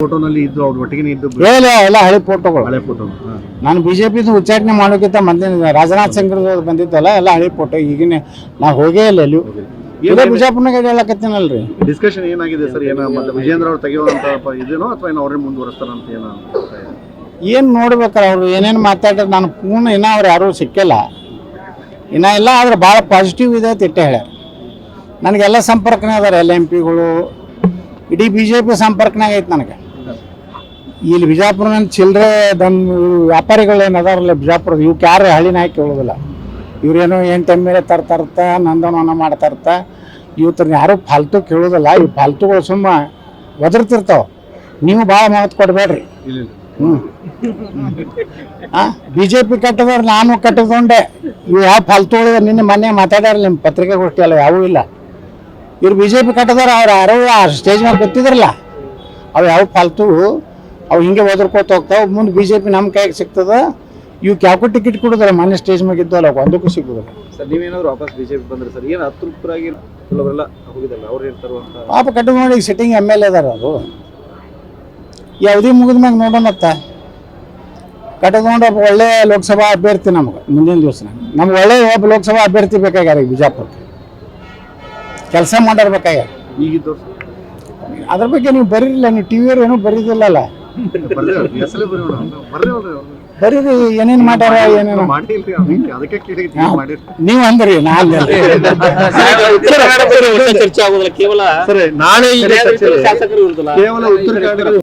ಫೋಟೋನಲ್ಲಿ ಇದ್ದು ಅವ್ರ ಒಟ್ಟಿಗೆ ಇದ್ದು ಎಲ್ಲ ಹಳೆ ಫೋಟೋಗಳು. ಹಳೆ ಫೋಟೋ. ನಾನು ಬಿಜೆಪಿ ಉಚ್ಚಾಟನೆ ಮಾಡೋಕ್ಕಿಂತ ಮೊದಲೇ ರಾಜನಾಥ್ ಸಿಂಗ್ ಬಂದಿದ್ದಲ್ಲ ಎಲ್ಲ ಹಳೆ ಫೋಟೋ. ಈಗಿನ ನಾವು ಹೋಗೇ ಇಲ್ಲ ಎಲ್ಲಿ ಇದೇ ಬಿಜಾಪುರ್ನಾಗ ಹೇಳಕತ್ತೀನಲ್ರಿ. ಡಿಸ್ಕಷನ್ ಏನಾಗಿದೆ ಸರ್? ಏನ ಮತ್ತೆ ವಿಜೇಂದ್ರ ಅವ್ರು ತೆಗೆಯುವಂತ ಇದೇನೋ ಅಥವಾ ಏನೋ ಅವ್ರೇ ಮುಂದುವರಿಸ್ತಾರ ಅಂತ ಏನು ನೋಡ್ಬೇಕಾರ ಅವ್ರು ಏನೇನು ಮಾತಾಡಿದ್ರೆ ನಾನು ಪೂರ್ಣ ಇನ್ನೂ ಅವ್ರು ಯಾರೂ ಸಿಕ್ಕಿಲ್ಲ ಇನ್ನೂ ಇಲ್ಲ. ಆದ್ರೆ ಭಾಳ ಪಾಸಿಟಿವ್ ಇದೆ ಅಂತ ಇಟ್ಟೆ ಹೇಳ. ನನಗೆಲ್ಲ ಸಂಪರ್ಕನೇ ಅದಾರೆ, ಎಲ್ಲ MP ಗಳು ಇಡೀ BJP ಸಂಪರ್ಕನಾಗ ಐತೆ ನನಗೆ. ಇಲ್ಲಿ ಬಿಜಾಪುರ ಚಿಲ್ಲರೆ ವ್ಯಾಪಾರಿಗಳು ಏನು ಅದಾರಲ್ಲ ಬಿಜಾಪುರದ, ಇವಕ್ಕೆ ಯಾರು ಹಳ್ಳಿ ನಾಯಕ ಕೇಳೋದಿಲ್ಲ. ಇವ್ರೇನು 8 ಎಮ್ಮೆ ತರ್ತಾರತ್ತ, ನಂದನವನ ಮಾಡ್ತಾರತ್ತ. ಇವತ್ತನ್ನ ಯಾರೂ ಫಾಲ್ತು ಕೇಳೋದಿಲ್ಲ. ಇವು ಫಾಲ್ತುಗಳು ಸುಮ್ಮ ಒದರ್ತಿರ್ತಾವೆ. ನೀವು ಭಾಳ ಮಹತ್ವ ಕೊಡಬೇಡ್ರಿ. BJP ಕಟ್ಟಿದವ್ರು ನಾನು ಕಟ್ಟಿಕೊಂಡೆ. ಇವು ಯಾವ ಫಾಲ್ತುಗಳು ನಿನ್ನೆ ಮೊನ್ನೆ ಮಾತಾಡ್ಯಾರ ನಿಮ್ಮ ಪತ್ರಿಕಾಗೋಷ್ಠಿ ಅಲ್ಲ, ಯಾವೂ ಇಲ್ಲ. ಇವ್ರು BJP ಕಟ್ಟಿದವ್ರು ಅವ್ರು ಯಾರೋ ಆ ಸ್ಟೇಜ್ ಮೇಲೆ ಗೊತ್ತಿದ್ರಲ್ಲ, ಅವು ಯಾವ ಫಾಲ್ತು ಅವು ಹಿಂಗೆ ಒದರ್ಕೋತ ಹೋಗ್ತಾವೆ. ಮುಂದೆ BJP ನಮ್ಮ ಕೈಗೆ ಸಿಗ್ತದೆ. ಇವಕ್ಕೆ ಯಾಕೋ ಟಿಕೆಟ್ ಕೊಡೋದಿಲ್ಲ. ಮೊನ್ನೆ ಸ್ಟೇಜ್ ಮೇಲೆ ಇದ್ದಲ್ಲ, ಒಂದಕ್ಕೂ ಸಿಗೋದಿಲ್ಲ ಸರ್. ನೀವೇನಾದ್ರು ವಾಪಸ್ BJP ಬಂದ್ರೆ ಸರ್ ಏನು ಅತೃಪ್ತರಾಗಿ ಕೆಲವರೆಲ್ಲ ಹೋಗಿದಲ್ಲ ಅವ್ರು ಇರ್ತಾರೋ ಅಂತ ಪಾಪ ಕಟ್ಟು ನೋಡಿ ಸಿಟ್ಟಿಂಗ್ MLA ಅದಾರ. ಅದು ಯಾವುದೇ ಮುಗಿದ ಮ್ಯಾಗ ನೋಡೋಣತ್ತ ಕಟ್ಟಿಕೊಂಡು ಒಬ್ಬ ಒಳ್ಳೆ ಲೋಕಸಭಾ ಅಭ್ಯರ್ಥಿ ನಮ್ಗೆ ಮುಂದಿನ ದಿವಸ ನಮ್ಗೆ ಒಳ್ಳೆ ಒಬ್ಬ ಲೋಕಸಭಾ ಅಭ್ಯರ್ಥಿ ಬೇಕಾಗ್ಯಾರ ಈಗ ಬಿಜಾಪುರಕ್ಕೆ. ಕೆಲಸ ಮಾಡಿರ್ಬೇಕಾಗ್ಯಾರ. ಈಗಿದ್ದು ಅದ್ರ ಬಗ್ಗೆ ನೀವು ಬರೀರಿಲ್ಲ, ನೀವು TV ಏನೂ ಬರೀದಿಲ್ಲಲ್ಲ. ಬರೀರಿ ಏನೇನು ಮಾಡ್ಯಾರ ಏನೇನು ನೀವು ಅಂದ್ರಿ ನಾನು ಚರ್ಚೆ ಆಗೋದಿಲ್ಲ, ಕೇವಲ ನಾಳೆ ಶಾಸಕರು